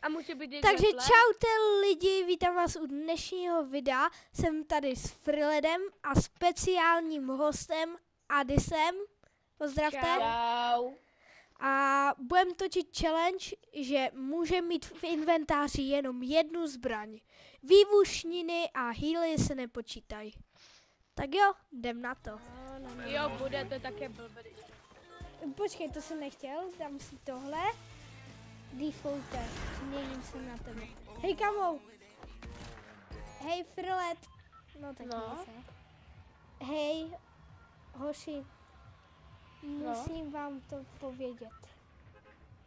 A může být Takže čaute lidi, vítám vás u dnešního videa. Jsem tady s Friledem a speciálním hostem Adisem. Pozdravte. Čau. A budeme točit challenge, že může mít v inventáři jenom jednu zbraň. Výbušniny a healy se nepočítají. Tak jo, jdem na to. Jo, bude to také blbý. Počkej, to jsem nechtěl, dám si tohle. Defaulter, změním se na tebe. Hej kamo! Hej Frilet! No tak se. Hej, hoši. Musím vám to povědět.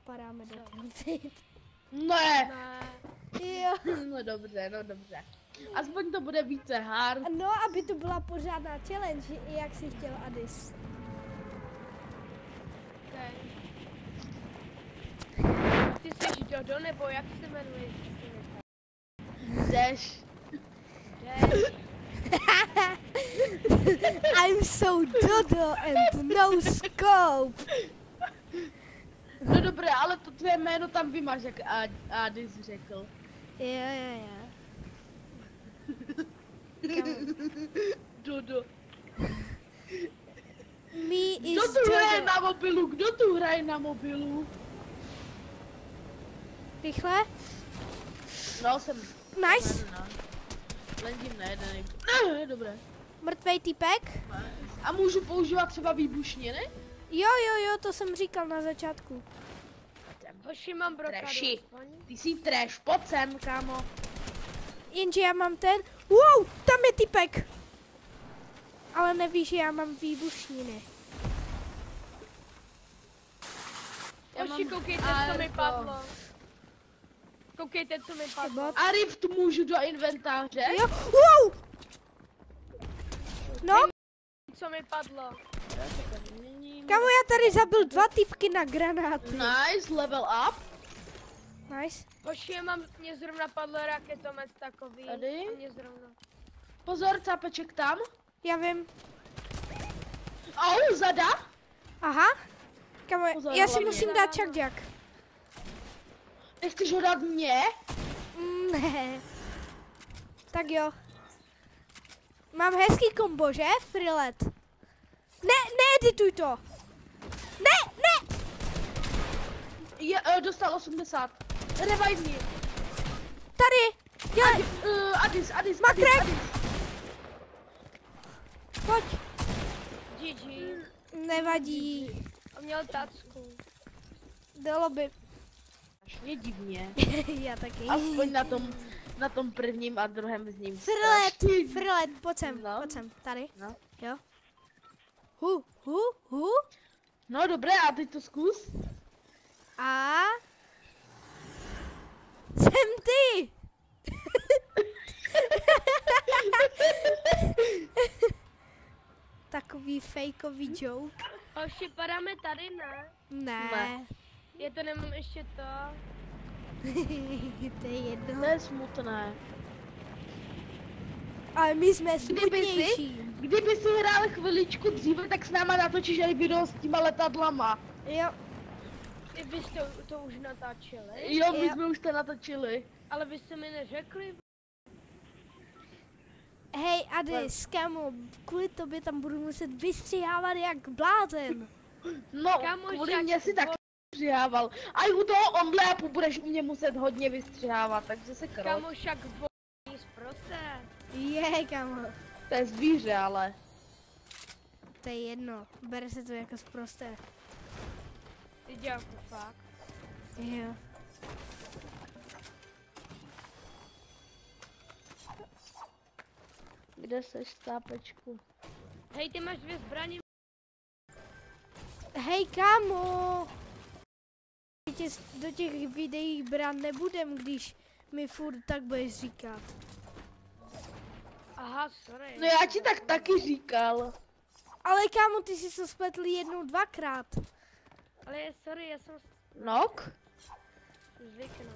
Padáme do tilty. Ne! Jo. No dobře, no dobře. Aspoň to bude více hard. No, aby to byla pořádná challenge, jak si chtěl Adis. Okay. Ty jsi Dodo, nebo jak se jmenuješ? Jdeš. I'm so Dodo and no scope. No dobré, ale to tvé jméno tam vymaž, jak Adis řekl. Jo. Dodo. Me is Kdo tu hraje Dodo. na mobilu? Kdo tu hraje na mobilu? Rychle. No, jsem. Nice. Len tím nejde. Ne, dobré. Mrtvej týpek. A můžu používat třeba výbušniny? Jo, to jsem říkal na začátku. Hoši, mám brokádu. Trashi. Ty jsi trash, pojď sem, kámo. Jenže já mám ten. Wow, tam je týpek. Ale nevíš, že já mám výbušniny. Hoši, koukejte, co mi padlo. Koukejte, co mi padlo. A rift můžu do inventáře? Jo, wow. No, Co mi padlo. kamo, já tady zabil 2 týpky na granáty. Nice, level up. Nice. Hoši, mě zrovna padlo raketomet takový. Tady? A mě zrovna. Pozor, cápeček tam. Já vím. Au, zada. Aha. Kamo, Pozor, já si hlavně. musím dát čakďak. Nechceš ho dát mně? Ne. Tak jo. Mám hezký kombo, že? Frilet. Ne, needituj to. Ne. Dostal 80. Revive mě. Tady. Dělej. Adis. Makrek. Pojď. GG. Nevadí. On měl tacku. Do lobby. Je divně. Já taky. Aspoň na tom prvním a druhém z ním. Frilet, pojď sem, No. pojď sem, tady. No. Jo. Hu. No dobré, a teď to zkus. A... Jsem ty! Takový fejkový joke. Hoši, padáme tady, ne? Ne. Je to, nemám ještě to. To je jedno. To je smutné. Ale my jsme smutnější. Kdyby si hrál chviličku dříve, tak s náma natočíš aj video s těma letadlama. Jo. Vy jste to už natáčeli? Jo, my Jo. jsme už to natočili. Ale vy jste mi neřekli? Hej Adis, kamo, kvůli tobě tam budu muset vystřihávat jak blázen. No, Kámoš, kvůli jak mě si tak vystřihával. A i u toho omlépu budeš u mě muset hodně vystřihávat, takže se krot. Kamošak bolí zprosté. Je, kamo. To je zvíře, ale. To je jedno, bere se to jako sprosté. Ty děláš to fakt. Jo. Kde seš, tápečku? Hej, ty máš 2 zbraně. Hej kámo! Do těch videí brát nebudem, když mi furt tak budeš říkat. Aha, sorry. No já ti tak taky říkal. Ale kámo, ty jsi to spletl 1-2krát. Ale sorry, já jsem Nok? zvyknul.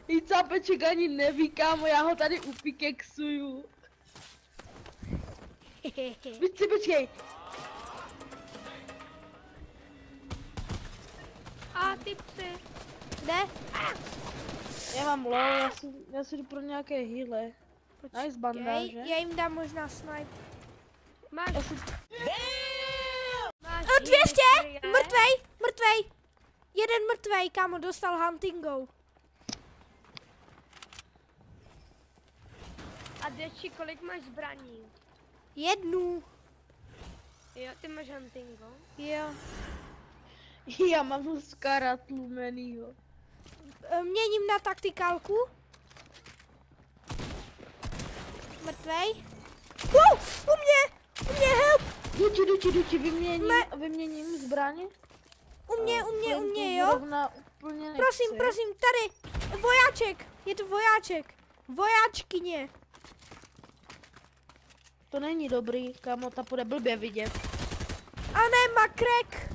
I cápeček ani neví, kámo, já ho tady upikexuju. Počkej. typci. Kde? Já mám low, já si jdu pro nějaké healy. Nice bandáže. Já jim dám možná snipe. Máš, Já si... máš 200! jiný Mrtvej! Mrtvej! Jeden mrtvej, kámo, dostal huntingou. A Deši, kolik máš zbraní? Jednu. Jo, ty máš huntingo. Jo. Já mám Huskara tlumenýho. Měním na taktikálku. Mrtvej. U mě, help! Jdu ti, vyměním zbraně. U mě, jo? Úplně Prosím, tady. Vojáček, je to vojáček. Vojáčkyně. To není dobrý, kámo, ta bude blbě vidět. A ne, makrek.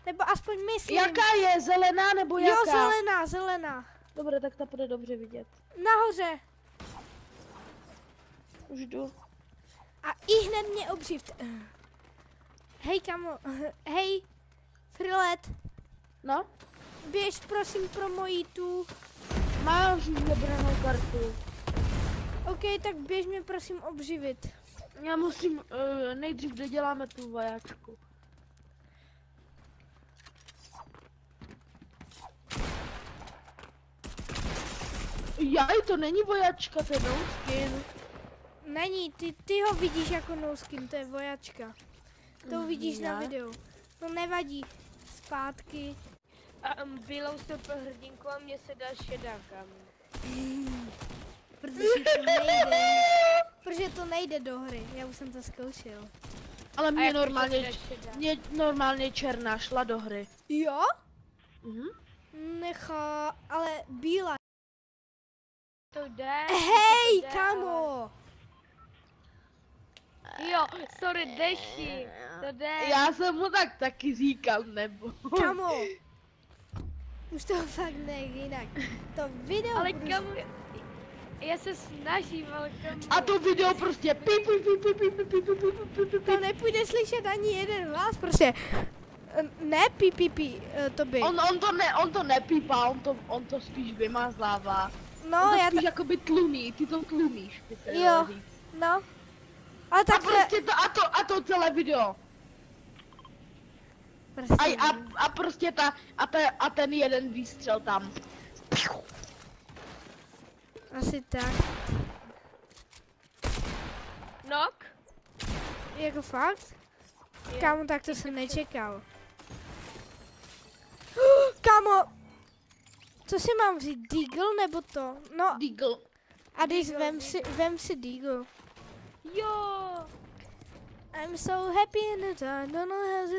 Nebo aspoň myslím. Jaká je? Zelená nebo jaká? Jo, zelená. Dobré, tak ta bude dobře vidět. Nahoře. Už jdu. A i hned mě obřivte. Hej, kamo, hej, Frilet, No? běž prosím pro moji tu. Máš už vybranou kartu. OK, tak běž mě prosím obživit. Já musím, nejdřív doděláme tu vojáčku. Jaj, to není vojáčka, to je no skin. Není, ty ho vidíš jako no skin, to je vojačka. To uvidíš na Já? videu. To nevadí. Zpátky. A bílou super hrdinku a mě se dá šedá, kámo. Protože to nejde do hry, já už jsem to zkoušel. Ale A mě jak normálně černá šla do hry. Jo? Mhm. Nechá, ale bílá. To jde. Hej, to jde, kamo! ale- Jo, sorry, Deši, to jde. Já jsem mu tak taky říkal, nebo. Kamo! Už to fakt nejde jinak. To video Ale budu... kamo, já se snažím, ale kamo. A to video prostě To nepůjde slyšet ani jeden hlas, prostě. Ne, to by. On to nepípá, on to spíš vymazává. No, On to já spíš to... jakoby tlumí, ty to tlumíš. By se Jo, dalo říct. no. Ale A takhle... prostě a to celé video. Prostě, A prostě a ten jeden výstřel tam. asi tak. Nok? Jako fakt? Kámo, tak to jsem nečekal. Kámo! Co si mám vzít? Deagle nebo to? No, Deagle. Adis, Deagle, vem si Deagle. Jo. I'm so happy in the dark, don't know how to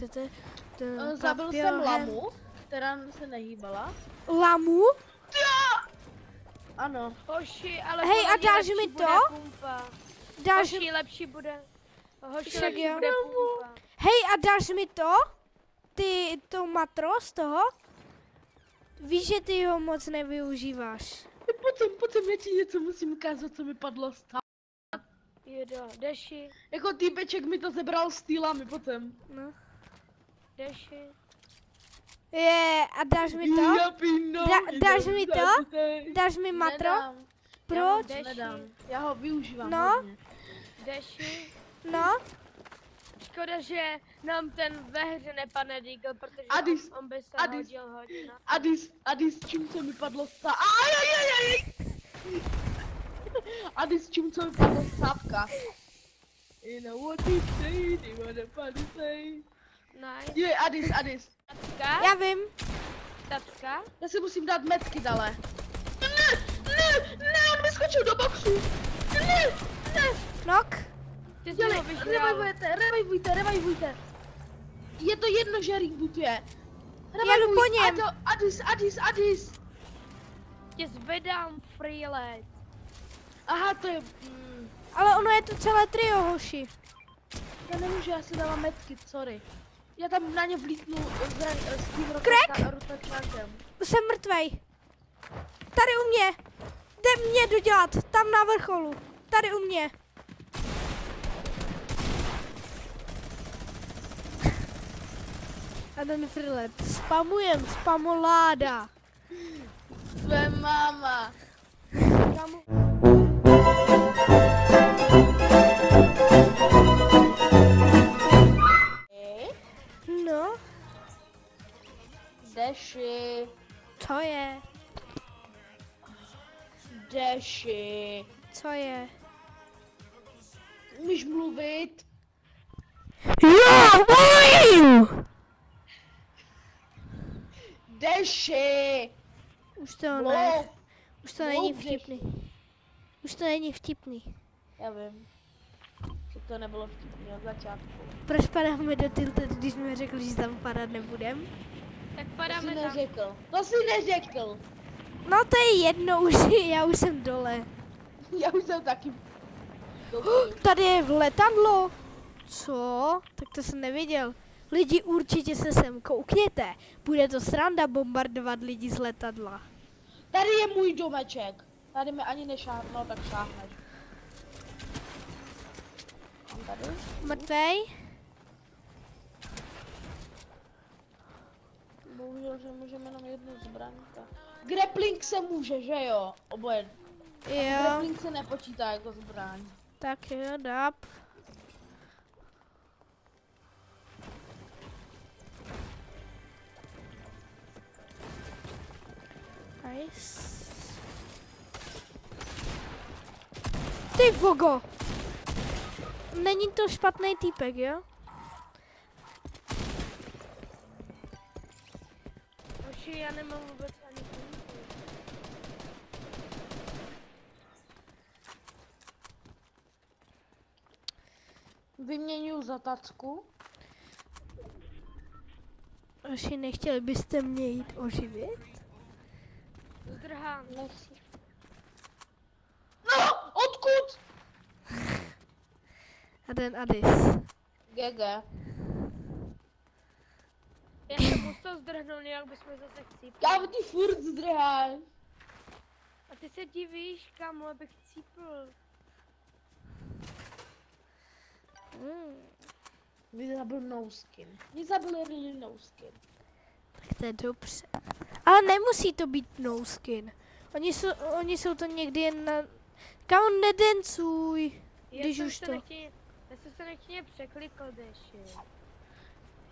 do the Zabil jsem lamu, která se nehýbala. Lamu? Ano. Hoši, ale Hej, podle a mě dáš lepší mi bude to? Pumpa. Dáš... Hoši, lepší bude. Hoši, Však lepší jo. bude pumpa. Hej, a dáš mi to? To matro z toho? Víš, že ty ho moc nevyužíváš. Pojď sem, já ti něco musím ukázat, co mi padlo z ta. Jedo, Deši, Jako týpeček mi to zebral s týlami, pojď sem. No. Deši. A dáš mi to? Dáš mi to? Dáš mi matro? Nedám. Proč? Deši. Nedám. Já ho využívám No. hodně. Deši. No? Škoda, že nám ten ve hře nepadne Deagle, protože Adis, on by se Adis. hodil hodně. Adis, čím co mi padlo z ta... Adis, čím co mi padlo z sávka. You know what they say, they wanna party say. Nice. Je, Adis. Tacka? Já vím. Tacka? Já si musím dát metky dále. Ne, on mi skočil do boxu. Ne. Nok? Ty jsi ho vyžral. Revivujte. Je to jedno, že rebootuje. Já jdu po něm. Adis. Tě zvedám, freelet. Aha, to je... Ale ono je to celé trio, hoši. Já nemůžu, já si dávám metky, sorry. Já tam na ně vlítnu s tím rotačákem. Jsem mrtvej. Tady u mě. Jde mě dodělat. Tam na vrcholu. Tady u mě. A ten Freelet. Spamujem, spamoláda. Tvoje máma. Kamu... No, Deši. co je? Deši. Co je? Umíš mluvit? Jo, umím! Deši. Už to ne. Mluv. Už to není Mluv, vtipný. Už to není vtipný. Já vím. Že to nebylo vtipný od začátku. Proč padáme do Tilted, když jsme řekli, že tam padat nebudem? Tak To padáme jsi tam. neřekl. To jsi neřekl. No to je jedno, už já už jsem dole. Já už jsem taky. Tady je letadlo. Co? Tak to jsem neviděl. Lidi, určitě se sem koukněte. Bude to sranda bombardovat lidi z letadla. Tady je můj domeček. Tady mi ani nešáhnou, tak šáhneš. Mám tady? Mrtvej? Bohužel, že můžeme jenom jednu zbraň. Grappling se může, že jo? Oboje. Jo, Grappling se nepočítá jako zbraň. tak jo, dáp. Nice. Ty vogo! Není to špatný týpek, jo? Oši, já nemám vůbec ani peníze. Vyměňuji za tacku. Oši, nechtěli byste mě jít oživit? Zdrhám. No, odkud? A ten Adis. GG. Já jsem musel zdrhnout, nějak bychom zase chcípli. Kam ty furt zdrháš? A ty se divíš, kamu, abych cípl. Mě zabil no skin. Mě zabil really no skin. Tak to je dobře. Ale nemusí to být no skin. Oni jsou to někdy jen na... Kam nedencuj, když už to... Já jsem se nechtěně překlikl, Deši.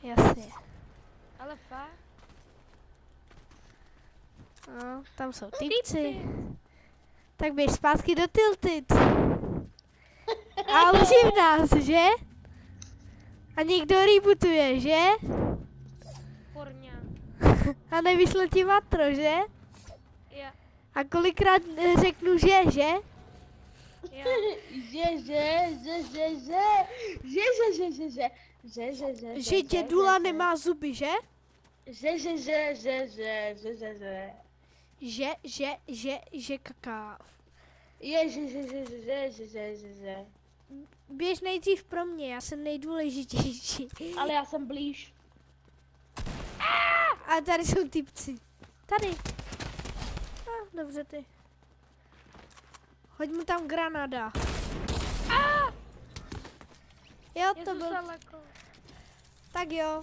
Jasně. Ale fakt? No, tam jsou týpci. Tak běž zpátky do Tilted. A užij nás, že? A někdo rebootuje, že? Porňa. A nevyšlo ti matro, že? Jo, A kolikrát řeknu, že? jo. Že dědula nemá zuby, že? Že kaká. Běž nejdřív pro mě, já jsem nejdůležitější. Ale já jsem blíž. A tady jsou typci. Tady. Dobře ty. Hoď mu tam granáda. Jo, to byl. Daleko. Tak jo.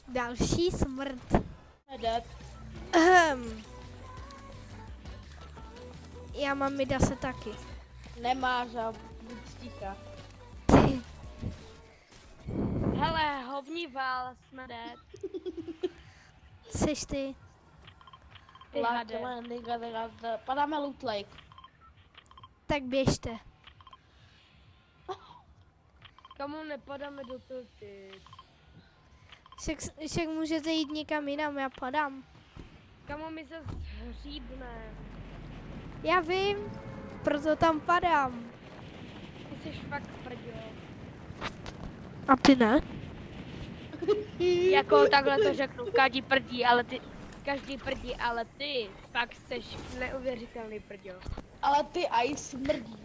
Další smrt. Dead. Já mám Midase taky. Nemáš a buď ticha. Hele, hovnival, jsme dead. Seš ty. Ty hade. Padáme loot lake. Tak běžte. Kamu nepadáme do Tilty. Však můžete jít někam jinam, já padám. Kamu my se zhříbne. Já vím, proto tam padám. Ty jsi fakt prděl. A ty ne? Jako takhle to řeknu, každý prdí, ale ty fakt jsi neuvěřitelný prděl. Ale ty aj smrdí.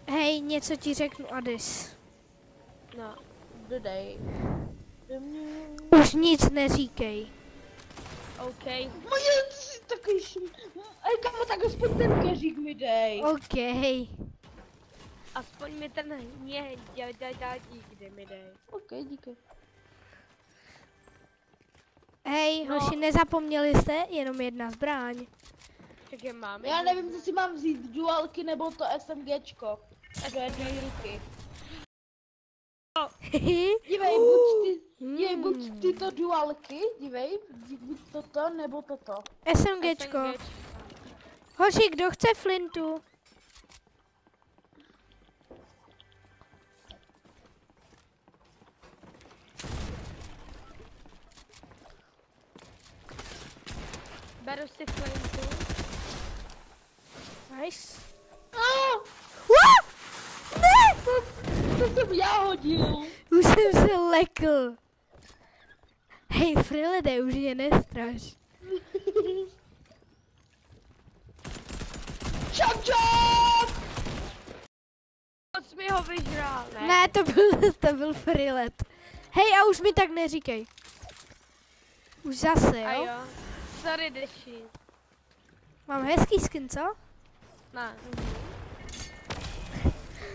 Hej, něco ti řeknu, Adis. No. Dodej. Už nic neříkej. OK. Moje takový Ej, kamo, tak aspoň ten keřík mi dej. OK. Aspoň mi ten dík, kde mi dej. OK, díky. Hej, No. hoši, nezapomněli jste? Jenom jedna zbraň. Tak je máme. Já nevím, co si mám vzít, dualky nebo to SMGčko. Do jedné ruky. Dívej, buď tyto dualky, dívej, buď toto nebo toto. SMGčko. Hoši, kdo chce flintu? Beru si flintu. Nice. Ne! To jsem já hodil. Už jsem se lekl. Hej, Frilede, už mě nestraš. Čap, čap! Moc mi ho vyžral, ne? Ne, to byl Frilet. Hej, a už mi tak neříkej. Už zase, A jo? jo. Sorry, Deši. Mám hezký skin, co? Ne.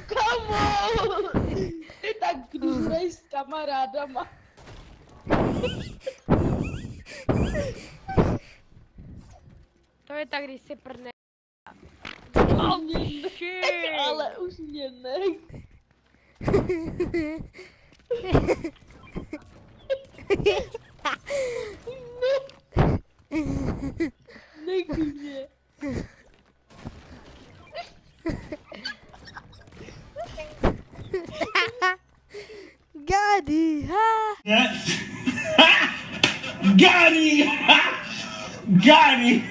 Kamo! Ty tak když hraješ s kamarádama. To je tak, když si prdne. Oh, Shit. ale už mě nech. Nech mě. Gady, ha! Got him! Got him!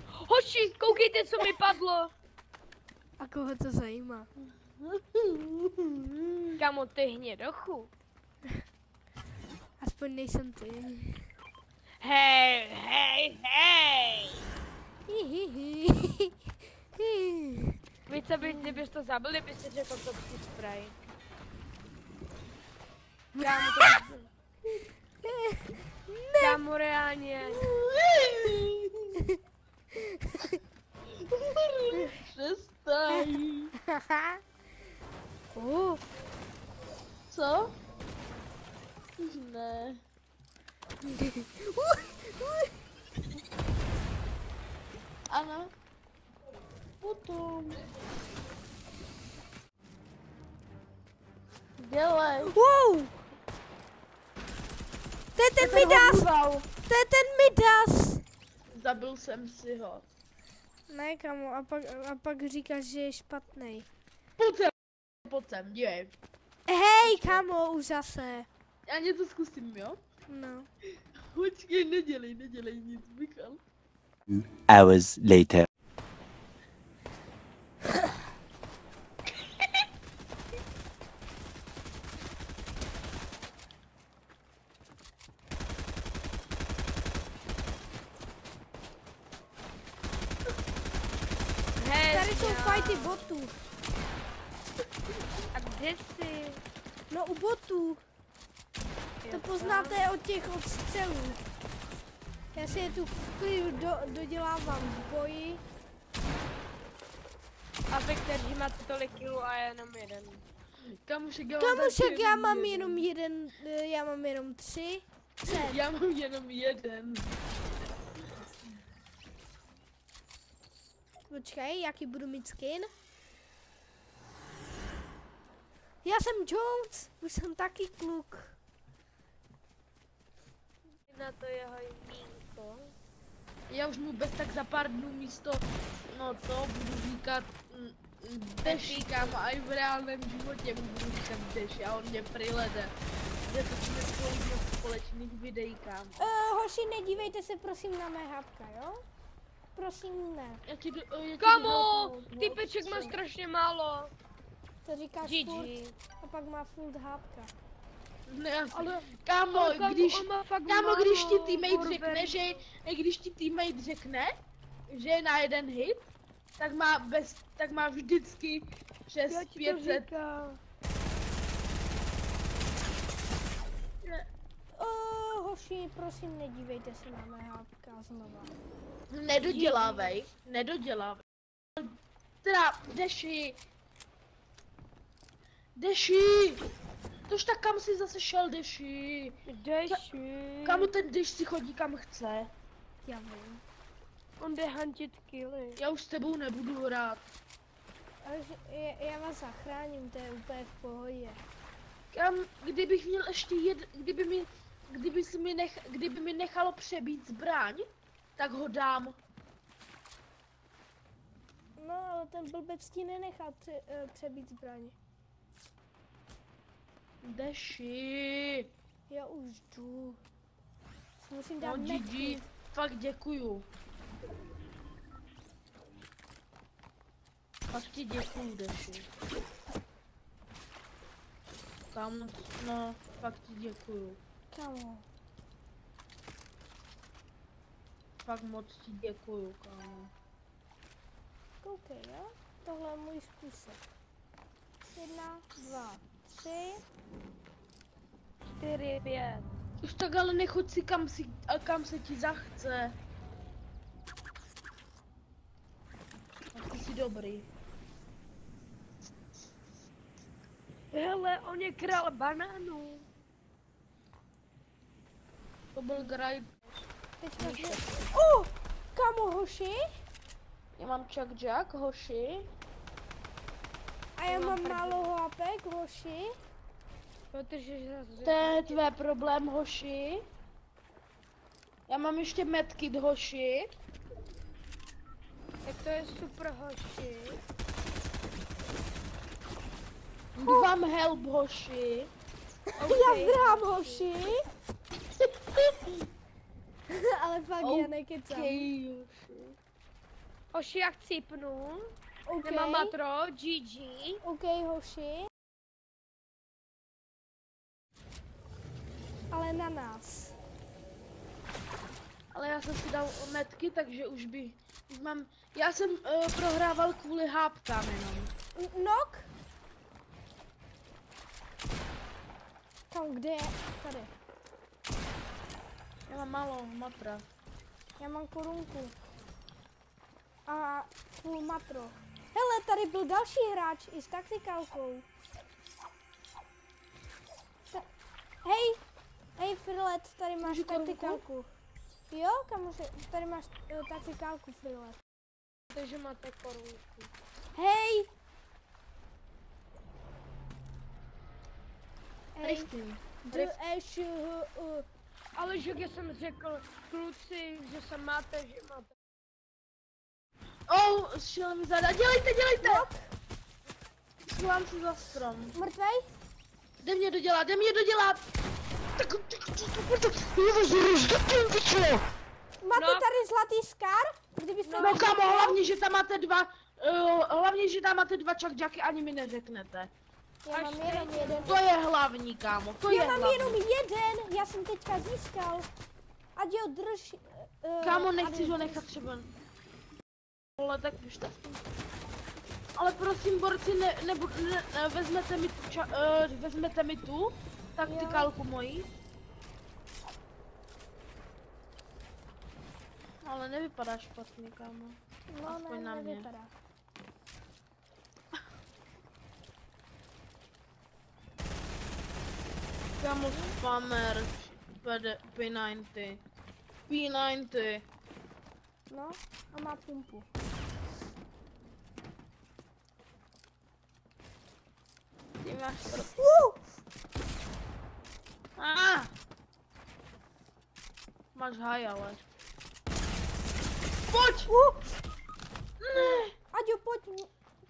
Hoši, koukejte, co mi padlo. A koho to zajímá? Kamo, ty hnědochu. Aspoň nejsem ty. Hej, hej, hej. Víš, co by, kdybys to zabil, kdyby si řekl to psí spray. Kámo, kámo, reálně. Přestaň. Co? Už ne. Ano. Potom. Dělej. Wow! To je ten Midas! To je ten Midas! Zabil jsem si ho. Ne, kamo, a pak říkáš, že je špatný. Pojď sem, dívej. Hej, kamo, už zase. Já něco zkusím, jo? No. Počkej, nedělej nic, Michal. Hours later. Hej, Tady jsou fighty botů. a kde jsi? No u botů. To poznáte od těch odstřelů. Já si je tu v klidu dodělávám v boji. A vy, kteří máte tolik kilů a já jenom jeden. Kamušek, já Kamušek, já mám jenom jeden, já mám jenom 3. Já mám jenom jeden. Počkej, jaký budu mít skin? Já jsem Jones, už jsem taky kluk. Na to jeho jmínko. Já už mu bez tak za pár dnů místo, no to budu říkat Deši, kámo, a i v reálném životě mu budu říkat Deši a on mě prilede. Že točíme společných videí, kámo. Hoši, nedívejte se prosím na mé hápka, jo? Prosím, ne. Kamo, typeček má strašně málo. To říkáš GG. furt a pak má furt hápka. Ne, Ale- kámo, ale kámo, když, on má fakt kámo, když ti málo, teammate kurve. řekne, když ti teammate řekne, že je na jeden hit, tak má vždycky přes Já ti to 500. říkám. Hoši, prosím, nedívejte se na mé hápka znova. Nedodělávej. Teda, Deši! Tož tak kam jsi zase šel, Deši? Deši. Kamu ten Deš si chodí kam chce? Já vím. On jde hantit killy. Já už s tebou nebudu hrát. Ale já vás zachráním, to je úplně v pohodě. Kdybych měl ještě kdyby mi nechalo přebít zbraň, tak ho dám. No, ale ten blbec ti nenechal přebít zbraň. Deši. Já už jdu. Musím dát No metky. GG, fakt děkuju. Fakt ti děkuju, Deši. Kámo, no, fakt ti děkuju. Kámo. Fakt moc ti děkuju, kámo. Koukej, jo? Tohle je můj způsob. 1, 2, 3. 4, 5. Už tak ale nechoď si kam se ti zachce. A ty jsi dobrý. Hele, on je král banánů. To byl graj. Teďka Kámo, hoši? Já mám Chuck Jack, hoši. A já mám málo hlápek, hoši. Protože To je tvé problém, hoši. Já mám ještě medkit, hoši. tak to je super hoši. Jdu vám help, hoši. Já hrám, hoši. Ale fakt já nekecám. Okay, hoši. Hoši, jak cipnu. OK. Nemám matro, GG. OK, hoši. Ale na nás. Ale já jsem si dal metky, takže už mám. Já jsem prohrával kvůli hápkám jenom. Nok? Kam, kde je? Tady. Já mám málo matra. Já mám korunku. A full matro. Hele, tady byl další hráč i s taktikálkou. Hej, Frilet, tady máš taktikálku. Jo, kamoře, tady máš taktikálku, Frilet. Takže máte korunku. Hej! Drifting. Ale že já jsem řekl kluci, že se máte, že máte. Oh, šel mi zada. Dělejte! Schovám si za strom. Mrtvej? Jde mě dodělat! Máte tady zlatý skar? Kdybyste No kámo, hlavně, že tam máte dva Chuck Jacky, ani mi neřeknete. Já mám jenom jeden. To je hlavní, kámo, to je Já mám hlavní. jenom jeden, já jsem teďka získal. Ať ho drž. Kámo, nechci ho nechat třeba. Ale tak už tak. Ale prosím, borci, vezmete mi tu taktikálku mojí. Ale nevypadá špatně, kámo. No, Aspoň na mě. nevypadá. Kámo, spammer, P90. P90. No, a má pumpu. Ty máš pro... Máš haj, ale. Pojď! Ne! Aďo,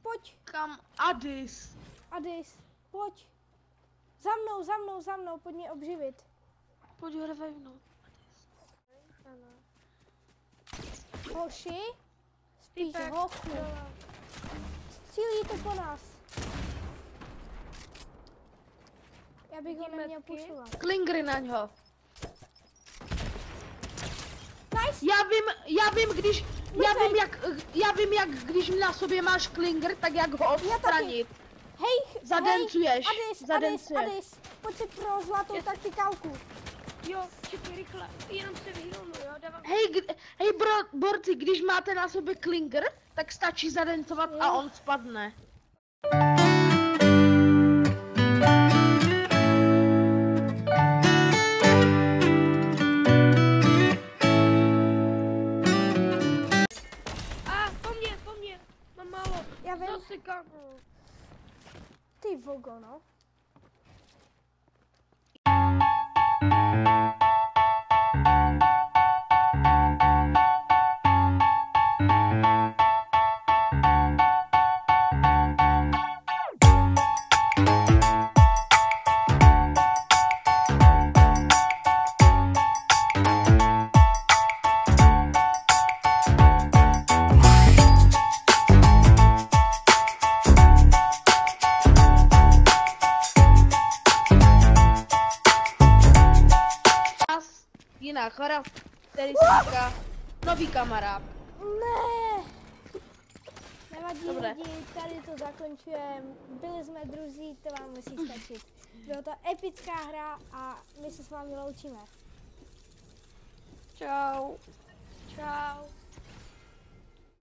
pojď. Kam? Adis. Adis, pojď. Za mnou, pojď mě obživit. Pojď ho revivnout. Hoši, spíš Týpek. hochu. Střílí to po nás. Já bych ho neměl Metky. pušovat. Klingry na něho. Nice. Já vím, jak když na sobě máš klinger, tak jak ho odstranit. Hej, Zadencuješ, Adis, zadencuješ. Adis, pojď si pro zlatou taktikálku. Jo, čekaj rychle, jenom se vyhnu, jo, dávám. Hej, borci, když máte na sobě klinker, tak stačí zadencovat a on spadne. Po mně, mám málo. Já vím. Zasekám. Ty vogo, no. Jiná charakteristika, nový kamarád. Ne! Nevadí Dobré. lidi, tady to zakončujeme. Byli jsme druzí, to vám musí stačit. Byla to epická hra a my se s vámi loučíme. Čau. Čau.